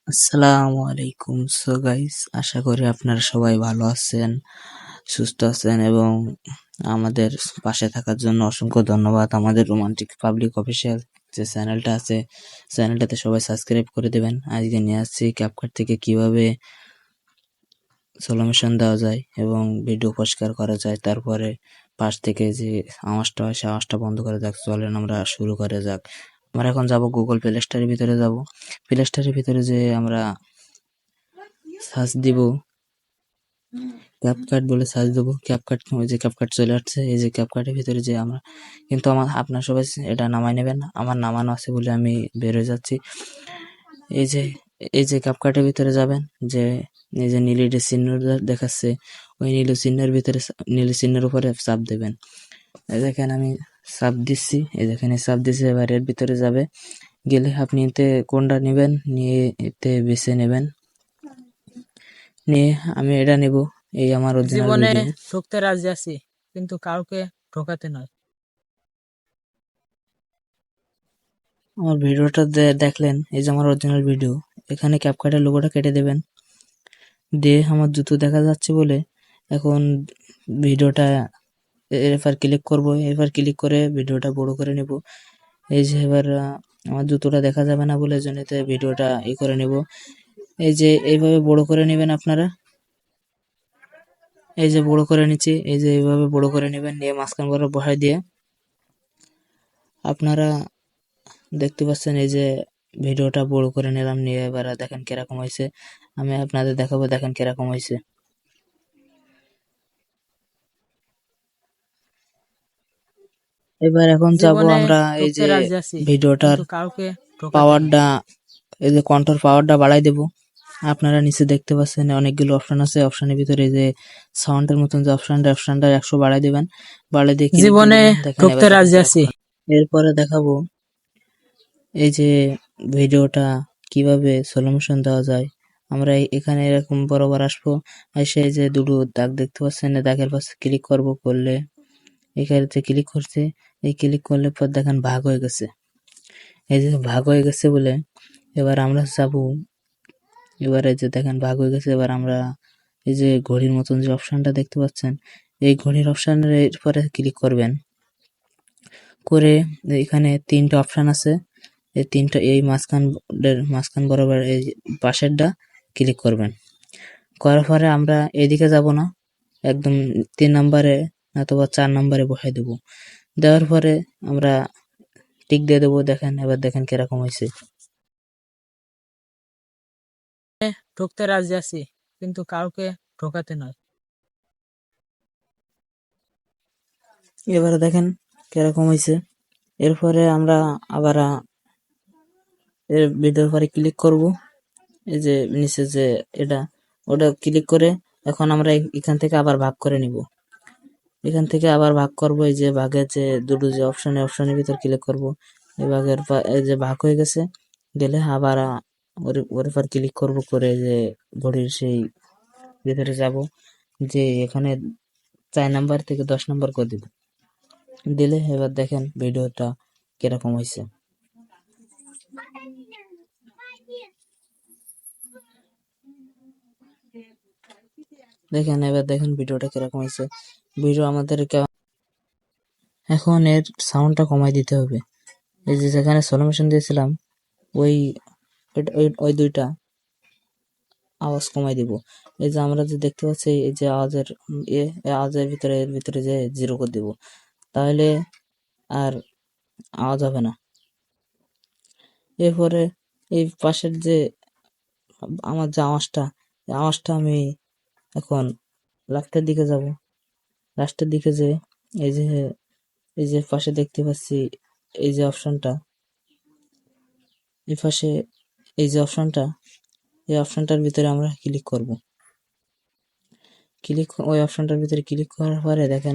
আসসালামু আলাইকুম। So guys, আশা করি আপনারা সবাই ভালো আছেন, সুস্থ আছেন এবং আমাদের পাশে থাকার জন্য অসংখ্য ধন্যবাদ। আমাদের রোমান্টিক পাবলিক অফিসিয়াল যে চ্যানেলটা আছে, চ্যানেলটাতে সবাই সাবস্ক্রাইব করে দেবেন। আজকে নিয়ে আসছি ক্যাপকাট থেকে কিভাবে সলিউশন দেওয়া যায় এবং ভিডিও পরিষ্কার করা যায়, তারপরে পাশ থেকে যে আওয়াজটা হয় সেই আওয়াজটা বন্ধ করে যাক। চলেন আমরা শুরু করে যাক। আমরা এখন যাব গুগল প্লে স্টোরের ভিতরে, যাব প্লে স্টোরের ভিতরে যে আমরা সার্চ দিব ক্যাপকাট বলে সার্চ দেবো। ক্যাপকাট, ওই যে ক্যাপকাট চলে আসছে। এই যে ক্যাপকাটের ভিতরে যে আমরা, কিন্তু আপনার সবাই এটা নামাই নেবেন। আমার নামানো আছে বলে আমি বের হয়ে যাচ্ছি। এই যে ক্যাপকাটের ভিতরে যাবেন, যে এই যে নীল চিহ্ন দেখাচ্ছে, ওই নীল চিহ্নের উপরে চাপ দেবেন। এই দেখেন আমি চাপ দিচ্ছি, এই দেখেন চাপ দিচ্ছি। এবার এর ভিতরে যাবে, গেলে আপনি এতে কোনটা নেবেন, নিয়ে এতে বেছে নেবেন। নিয়ে আমি এটা নেব, এই আমার অরিজিনাল জীবনে ভিডিও। ঠকতে রাজি আছি, কিন্তু কাউকে ঠকাতে নয়। আমার ভিডিওটা দেখলেন, এই যে আমার অরিজিনাল ভিডিও। এখানে ক্যাপকাটের লোগোটা কেটে দেবেন, দিয়ে আমার জুতো দেখা যাচ্ছে বলে এখন ভিডিওটা এবার ক্লিক করব। এবার ক্লিক করে ভিডিওটা বড় করে নেব। এই যে এবার আমার জুতোটা দেখা যাবে না বলে জন্য ভিডিওটা করে নেব। এই যে এইভাবে বড় করে নেবেন আপনারা। এই যে বড় করে নিচ্ছি, এই যে এইভাবে বড় করে নেবেন, নিয়ে মাঝখান বরাবর বসাই দিয়ে আপনারা দেখতে পাচ্ছেন এই যে ভিডিওটা বড় করে নিলাম। নিয়ে এবার দেখেন কিরকম হয়েছে, আমি আপনাদের দেখাবো, দেখেন কিরকম হয়েছে। এবার এখন যাব জীবনে আমরা এই ঠকতে যে রাজি আছি, ভিডিওটার কিন্তু কাউকে ঠকাতে নয়। পাওয়ারটা, এই যে কন্ট্রোল পাওয়ারটা বাড়াই দেব। আপনারা নিচে দেখতে পাচ্ছেন অনেকগুলো অপশন আছে। অপশনের ভিতরে এই যে সাউন্ডের মতন যে অপশনটা 100 বাড়াই দিবেন। বাড়াই দিয়ে ক্লিক দিয়ে জীবনে দিবেন। দেখেন এবার ঠকতে দেখেন রাজি কিরকম আছি। হয়। এরপরে দেখাবো এই যে ভিডিওটা কিভাবে সলিউশন দেওয়া যায়। আমরা এখানে এরকম বরাবর আসবো, এসে এই যে দুটো দাগ দেখতে পাচ্ছেন, এই দাগের পাশে ক্লিক করব। করলে এখানে ক্লিক করছে, এই ক্লিক করলে পর দেখেন ভাগ হয়ে গেছে। এই যে ভাগ হয়ে গেছে বলে এবার আমরা যাব, এবারে যে দেখেন ভাগ হয়ে গেছে। এবার আমরা এই যে ঘড়ির মতন যে অপশনটা দেখতে পাচ্ছেন, এই ঘড়ির অপশনের পরে ক্লিক করবেন। করে এখানে 3টা অপশন আছে, এই 3টা এই মাঝখান বরাবর এই পাশেরটা ক্লিক করবেন। করার পরে আমরা এদিকে যাব না, একদম 3 নম্বরে অথবা 4 নম্বরে বসাই দেব। দেওয়ার পরে আমরা টিক দিয়ে দেবো। দেখেন এবার দেখেন কিরকম হয়েছে। ঠকতে রাজি আছি, কিন্তু কাউকে ঠকাতে নয়। এবারে দেখেন কিরকম হয়েছে। এরপরে আমরা আবার এর ভিডিওর পরে ক্লিক করব। এই যে নিচে যে এটা, ওটা ক্লিক করে এখন আমরা এখান থেকে আবার ভাগ করে নিব। এখান থেকে আবার ভাগ করব। এই যে ভাগের যে দুটো যে অপশনের ভিতর ক্লিক করব। এই ভাগের এই যে ভাগ হয়ে গেছে, গেলে আবার ওর উপর ক্লিক করব। করে যে ঘড়ির সেই ভিতরে যাব, যে এখানে 4 নাম্বার থেকে 10 নাম্বার করে দিব। দিলে এবার দেখেন ভিডিওটা কিরকম হয়েছে। দেখেন এবার দেখেন ভিডিওটা কিরকম হয়েছে। ভিডিও আমাদের এখন এর সাউন্ডটা কমাই দিতে হবে। এই যে যেখানে সলিউশন দিয়েছিলাম, ওই ওই দুইটা আওয়াজ কমাই দিব। এই যে আমরা যে দেখতে পাচ্ছি, এই যে আওয়াজের ভিতরে এর ভিতরে যে 0 করে দিব, তাহলে আর আওয়াজ হবে না। এরপরে এই পাশের যে আমার যে আওয়াজটা আমি এখন লাস্টের দিকে যাব। লাস্টের দিকে যে এই যে পাশে দেখতে পাচ্ছি এই যে অপশনটা, এই পাশে এই যে অপশনটা, এই অপশনটার ভিতরে আমরা ক্লিক করব। ওই অপশনটার ভিতরে ক্লিক করার পরে দেখেন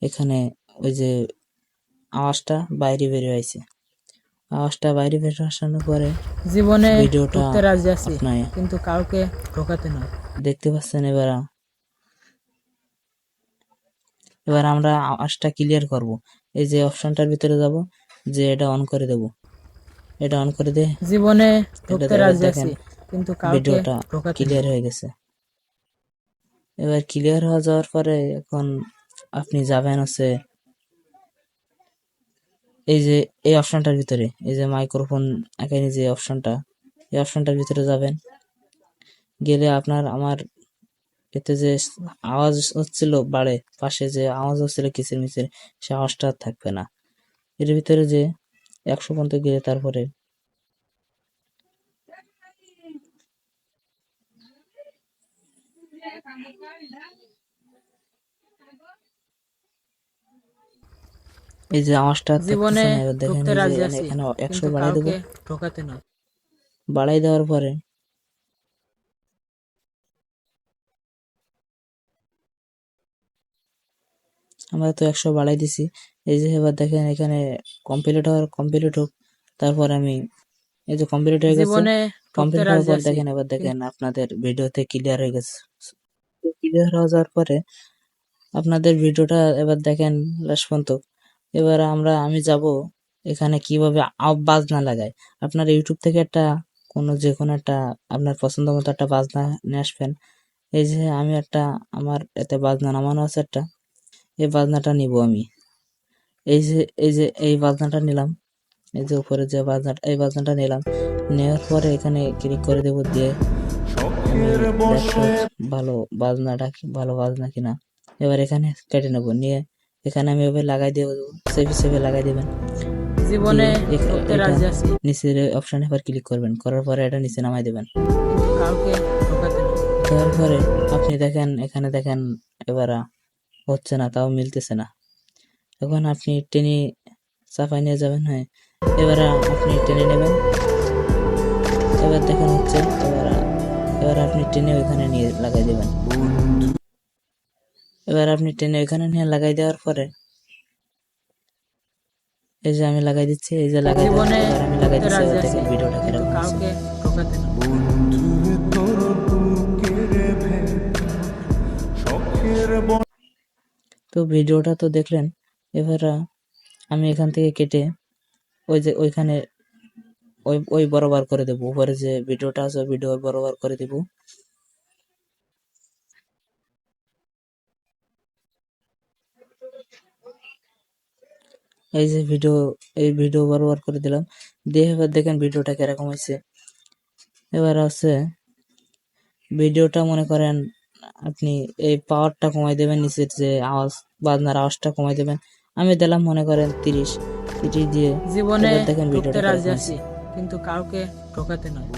এখানে ওই যে আওয়াজটা বাইরে বেরিয়ে আইছে। আওয়াজটা বাইরে বের আসানোর পরে জীবনে ভিডিওটা ঠকতে রাজি আছি, আপনি কিন্তু কাউকে ঠকাতে নয়। দেখতে পাচ্ছেন। এবার আমরা আওয়াজটা ক্লিয়ার করব। এই যে অপশনটার ভিতরে যাব, যে এটা অন করে দেব। এটা অন করে দিয়ে জীবনে এটা ঠকতে এবার রাজি দেখেন আছি, কিন্তু কাউকে ভিডিওটা ঠকাতে নয়। ক্লিয়ার হয়ে গেছে। এবার ক্লিয়ার হয়ে যাওয়ার পরে এখন আপনি যাবেন হচ্ছে এই যে এই অপশনটার ভিতরে, এই যে মাইক্রোফোন এখানে যে অপশনটা, এই অপশনটার ভিতরে যাবেন। গেলে আপনার আমার এতে যে আওয়াজ হচ্ছিল বাড়ে, পাশে যে আওয়াজ হচ্ছিল কিচির মিচির, সে আওয়াজটা আর থাকবে না। এর ভিতরে যে 100 পর্যন্ত গেলে তারপরে এই যে আওয়াজটা আর জীবনে থাকতেছে না। এবার দেখেন ঠকতে এই যে রাজি আছি, এখানে 100 কিন্তু বাড়াই দেবো। কাউকে ঠকাতে নয়। বাড়াই দেওয়ার পরে আমরা তো 100 বাড়াই দিছি। এই যে এবার দেখেন এখানে কমপ্লিট হোক। তারপর আমি এই যে কমপ্লিট হয়ে গেছে। জীবনে ঠকতে কমপ্লিট হওয়ার রাজি পর আছি, দেখেন এবার দেখেন কিন্তু আপনাদের ভিডিওতে ক্লিয়ার হয়ে গেছে। ক্লিয়ার হয়ে যাওয়ার পরে আপনাদের ভিডিওটা এবার দেখেন লাস্ট পর্যন্ত। এবার আমি যাব এখানে কিভাবে বাজনা লাগায়। আপনার ইউটিউব থেকে যে কোনো একটা আপনার পছন্দ মতো একটা বাজনা নিয়ে আসবেন। এই যে আমি আমার এতে বাজনা নামানো আছে একটা, এই বাজনাটা নিব আমি। এই বাজনাটা নিলাম। এই যে উপরে যে বাজনাটা, এই বাজনাটা নিলাম। নেওয়ার পরে এখানে ক্লিক করে দেব, দিয়ে আমি দেখবো ভালো ভালো বাজনা কিনা। এবার এখানে কেটে নেব, নিয়ে এখানে আমি এভাবে লাগাই দেবো। সেভে লাগাই দেবেন। জীবনে দিয়ে ঠকতে এটা রাজি আছি, নিচের অপশনে এবার ক্লিক করবেন, করার পরে এটা নিচে নামাই দেবেন। কিন্তু কাউকে ঠকাতে নয়। দেওয়ার পরে আপনি দেখেন এখানে দেখেন এবার হচ্ছে না, তাও মিলতেছে না। এখন আপনি টেনে চাপাই নিয়ে যাবেন। হ্যাঁ, এবার আপনি টেনে নেবেন। এবার দেখেন হচ্ছে। এবার আপনি টেনে ওইখানে নিয়ে লাগাই দেবেন। এবার আপনি টেনে ওইখানে নিয়ে লাগাই দেওয়ার পরে এই যে আমি লাগাই দিচ্ছি, এই যে লাগাই দেওয়া, জীবনে এবার আমি লাগাই ঠকতে দিচ্ছি। রাজি এবার আছি, দেখেন ভিডিওটা কিন্তু কিরকম হয়েছে। কাউকে ঠকাতে নয়। তো ভিডিওটা তো দেখলেন। এবার আমি এখান থেকে কেটে ওইখানে ওই বরাবর করে দেবো। উপরে যে ভিডিওটা আছে ভিডিও বরাবর করে দেবো। এই যে ভিডিও বরাবর করে দিলাম। দিয়ে এবার দেখেন ভিডিওটা কিরকম হয়েছে। এবার হচ্ছে ভিডিওটা মনে করেন আপনি এই পাওয়ারটা কমাই দেবেন, নিচের যে বাজনার আওয়াজটা কমাই দেবেন। আমি দিলাম মনে করেন 30 দিয়ে। জীবনে এবার দেখেন ঠকতে ভিডিওটা রাজি কিরকম আছি, হয়েছে। কিন্তু কাউকে ঠকাতে নয়।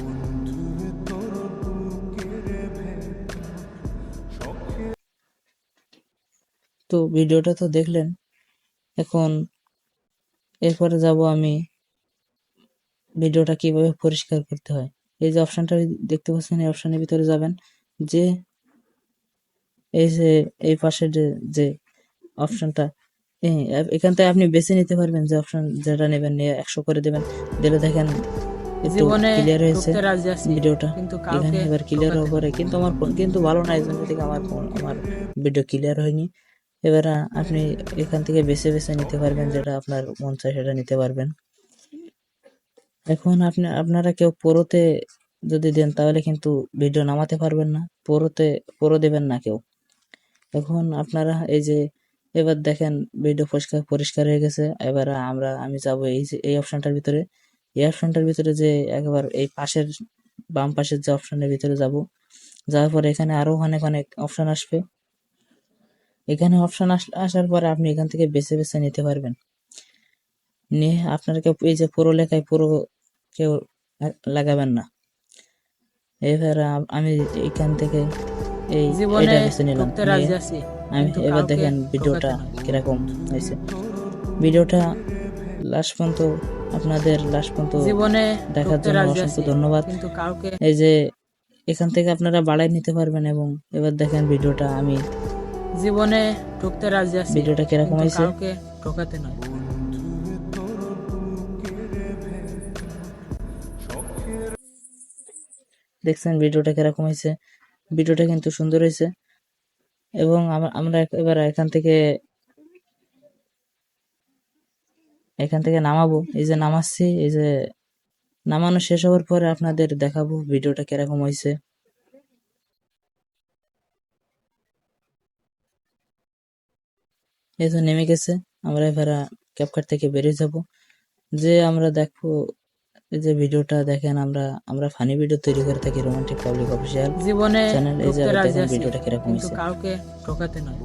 তো ভিডিওটা তো দেখলেন। এখন এরপরে যাব আমি ভিডিওটা কিভাবে পরিষ্কার করতে হয়। এই যে অপশনটা দেখতে পাচ্ছেন, এই অপশনের ভিতরে যাবেন। যে এই যে এই পাশে যে অপশনটা, এখান থেকে আপনি বেছে নিতে পারবেন যে অপশন যেটা নেবেন, নিয়ে 100 করে দেবেন। দিলে দেখেন একটু জীবনে ক্লিয়ার হয়েছে ঠকতে রাজি আছি, ভিডিওটা। কিন্তু এখানে কাউকে এবার ক্লিয়ার ঠকাতে হওয়ার নয়। পরে কিন্তু আমার ফোন কিন্তু ভালো না, এই জন্য থেকে আমার ভিডিও ক্লিয়ার হয়নি। এবার আপনি এখান থেকে বেছে নিতে পারবেন, যেটা আপনার মন চায় সেটা নিতে পারবেন। এখন আপনারা কেউ প্রোতে যদি দেন তাহলে কিন্তু ভিডিও নামাতে পারবেন না। প্রো দেবেন না কেউ। এখন আপনারা এই যে এবার দেখেন ভিডিও পরিষ্কার হয়ে গেছে। এবার আমি যাব এই অপশনটার ভিতরে। এই অপশনটার ভিতরে যে একবার এই পাশের বাম পাশের যে অপশনের ভিতরে যাব। যাওয়ার পরে এখানে আরো অনেক অপশন আসবে। এখানে অপশন আসার পরে আপনি এখান থেকে বেছে নিতে পারবেন। নিয়ে আপনার কেউ এই যে পুরো লেখায় পুরো কেউ লাগাবেন না। এবার আমি এখান থেকে জীবনে এটা বেছে নিলাম। ঠকতে নিয়ে রাজি আছি, আমি কিন্তু এবার কাউকে দেখেন ভিডিওটা ঠকাতে নয়। কিরকম হয়েছে। ভিডিওটা লাস্ট পর্যন্ত লাস্ট পর্যন্ত জীবনে দেখার ঠকতে জন্য রাজি অসংখ্য আছি, ধন্যবাদ। কিন্তু কাউকে এই যে এখান থেকে আপনারা বাড়াই নিতে পারবেন। এবং এবার দেখেন জীবনে ঠকতে রাজি আছি, ভিডিওটা কিরকম কিন্তু হয়েছে। কাউকে ঠকাতে নয়। দেখছেন ভিডিওটা কিরকম হয়েছে। ভিডিওটা কিন্তু সুন্দর হয়েছে। এবং আমরা এবার এখান থেকে নামাবো। এই যে নামাচ্ছি, এই যে নামানো শেষ হওয়ার পরে আপনাদের দেখাবো ভিডিওটা কিরকম হয়েছে। এই তো নেমে গেছে, আমরা এবার ক্যাপকাট থেকে বেরিয়ে যাব। যে আমরা দেখবো এই যে ভিডিওটা দেখেন, আমরা ফানি ভিডিও তৈরি করে থাকি রোমান্টিক পাবলিক অফিসিয়াল জীবনে চ্যানেল। এই যে ঠকতে আবার রাজি দেখেন আছি, ভিডিওটা কিরকম কিন্তু হয়েছে। কাউকে ঠকাতে নয়।